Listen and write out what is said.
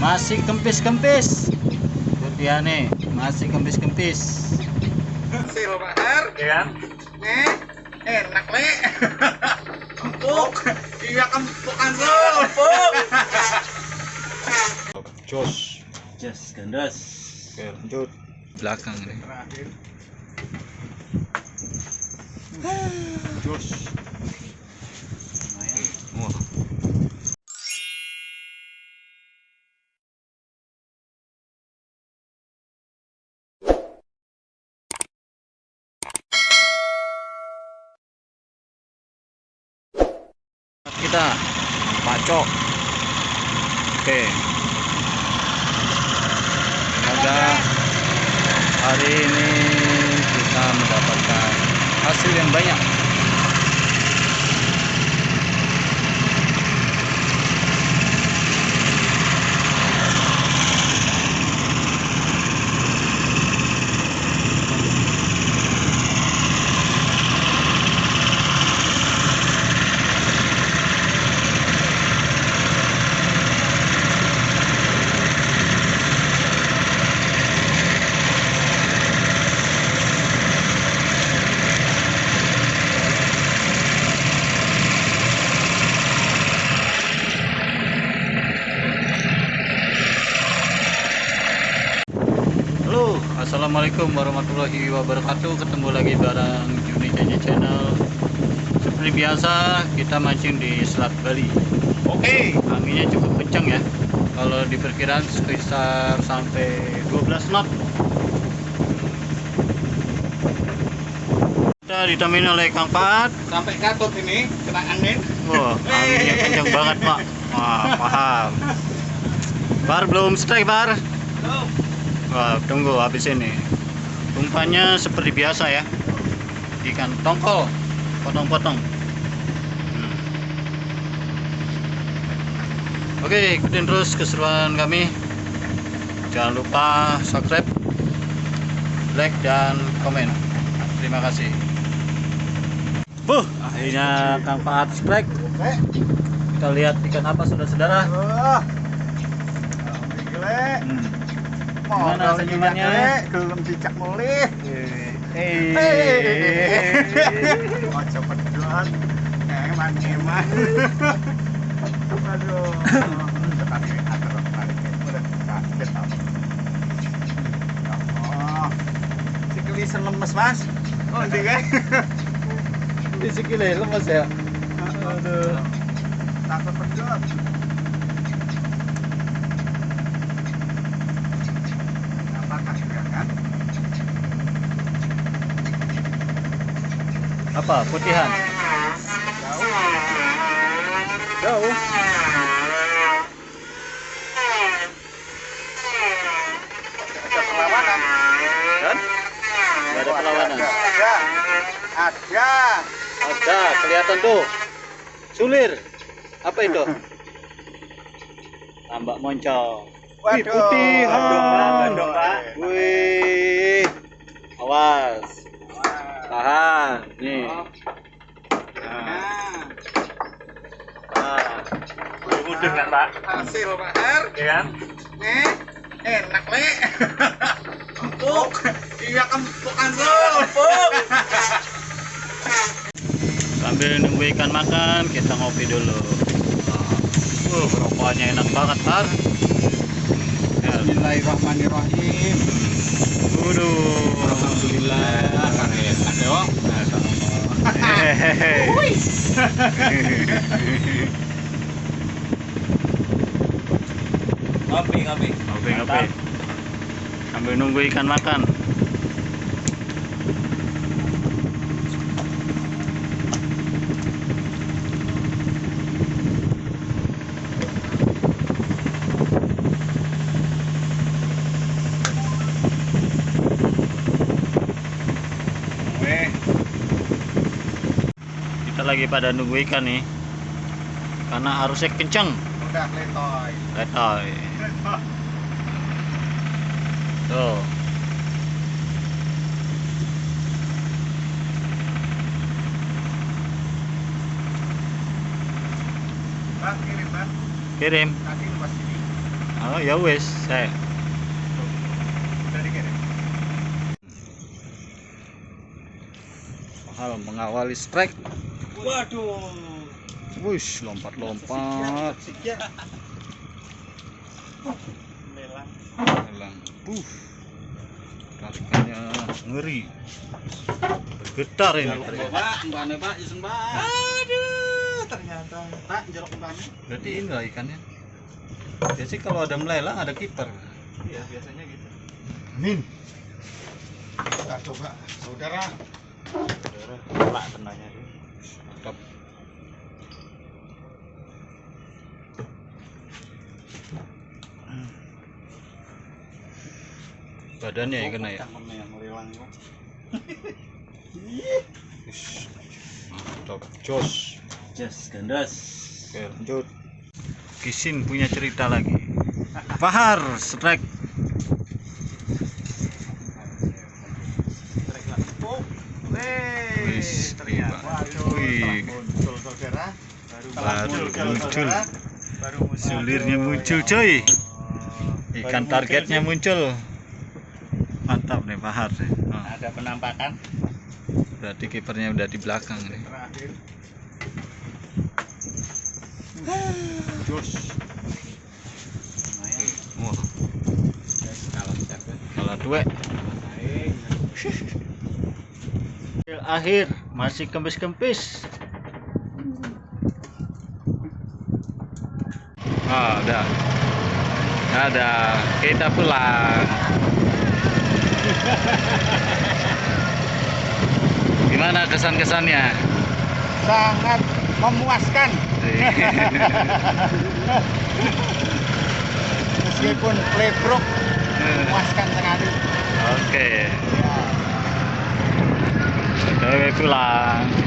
Masih kempis-kempis. Kurtiane masih kempis-kempis. Hasil bahar, Ya kan? enak le. Empuk, iya empukan empuk. Jos. Jos gandas. Oke, lanjut. Belakang nih. Jos. Lumayan. Wah. Kita pacok. Oke. Semoga hari ini kita mendapatkan hasil yang banyak. Halo, assalamualaikum warahmatullahi wabarakatuh. Ketemu lagi bareng Juni Jaja Channel. Seperti biasa kita mancing di Selat Bali. Oke. Anginnya cukup kencang ya. Kalau diperkirakan sekitar sampai 12 knot. Kita ditemani oleh Kang Pat. Sampai katut ini kena angin. Wah, anginnya kencang banget Pak. Wah, paham. Bar belum strike Bar. Wah, tunggu habis ini. Umpannya seperti biasa ya. Ikan tongkol, potong-potong. Oke, ikutin terus keseruan kami. Jangan lupa subscribe, like dan komen. Terima kasih. Akhirnya Kang Faat strike. Kita lihat ikan apa saudara-saudara. Gimana senyumannya? Gelem dicak mulih. Ojo peduan. Eman. Aduh. Tadi atur tarik udah kaget aku. Oh. Sikili lemes, Mas. Oh, ndi kae? Di sikile lemes ya. Aduh. Takut peduan. Apa? Putihan. Jauh. Ada perlawanan. Kan? Gak ada perlawanan. Ada. Ada, kelihatan tuh. Sulir. Apa itu? Tambak moncong. Wih, Waduh. putihan. Waduh, Pak. Wih. Awas. Tahan. Nih. Nah, Mudah kan, Pak? hasil bahar. Ya kan? Enak le. Empuk. Iya empukan empuk. Sambil nunggu ikan makan, kita ngopi dulu. Rokoknya enak banget, Tar. Ya. Bismillahirrahmanirrahim. Waduh. Alhamdulillah. Ayo. Ngopi. Sambil nunggu ikan makan. Kita lagi pada nunggu ikan nih. Karena arusnya kenceng. Udah letoy. Letoy. Tuh. Bang, kirim bang. Kirim. Kaki lepas sini. Oh ya wes, saya. Udah dikirim. Mahal mengawali strike. Waduh. Wush, lompat-lompat. Lelang. Lelang. Tarikannya ngeri. Bergetar ini. Mbak, isen Mbak. Aduh, ternyata. Pak, jeruk mbaknya. Berarti ini lah ikannya. Biasanya kalau ada melelang ada kiper. Iya, biasanya gitu. Min. Kita coba, saudara. Saudara, kolak tenanya itu. Mantap. Badannya ya kena ya. Cangkemnya yang melelang kok. Ush, mantap, jos. Yes, gandas. Oke, lanjut. Kisin punya cerita lagi. Fahar strike. Wis, Ternyata. wih. Muncul saudara. Baru muncul. Baru muncul. Sulirnya muncul, coy. Ikan targetnya muncul. Mantap nih Fahar nih. Oh, Ada penampakan. berarti kipernya udah di belakang nih. Terakhir. Jos. Lumayan. Wah, Kalau capek. kalau tuwek. Akhir masih kempis-kempis. Oh, udah. Kita pulang. Gimana kesan-kesannya? Sangat memuaskan. Meskipun playbook memuaskan sekali. Oke, Ya. kita pulang.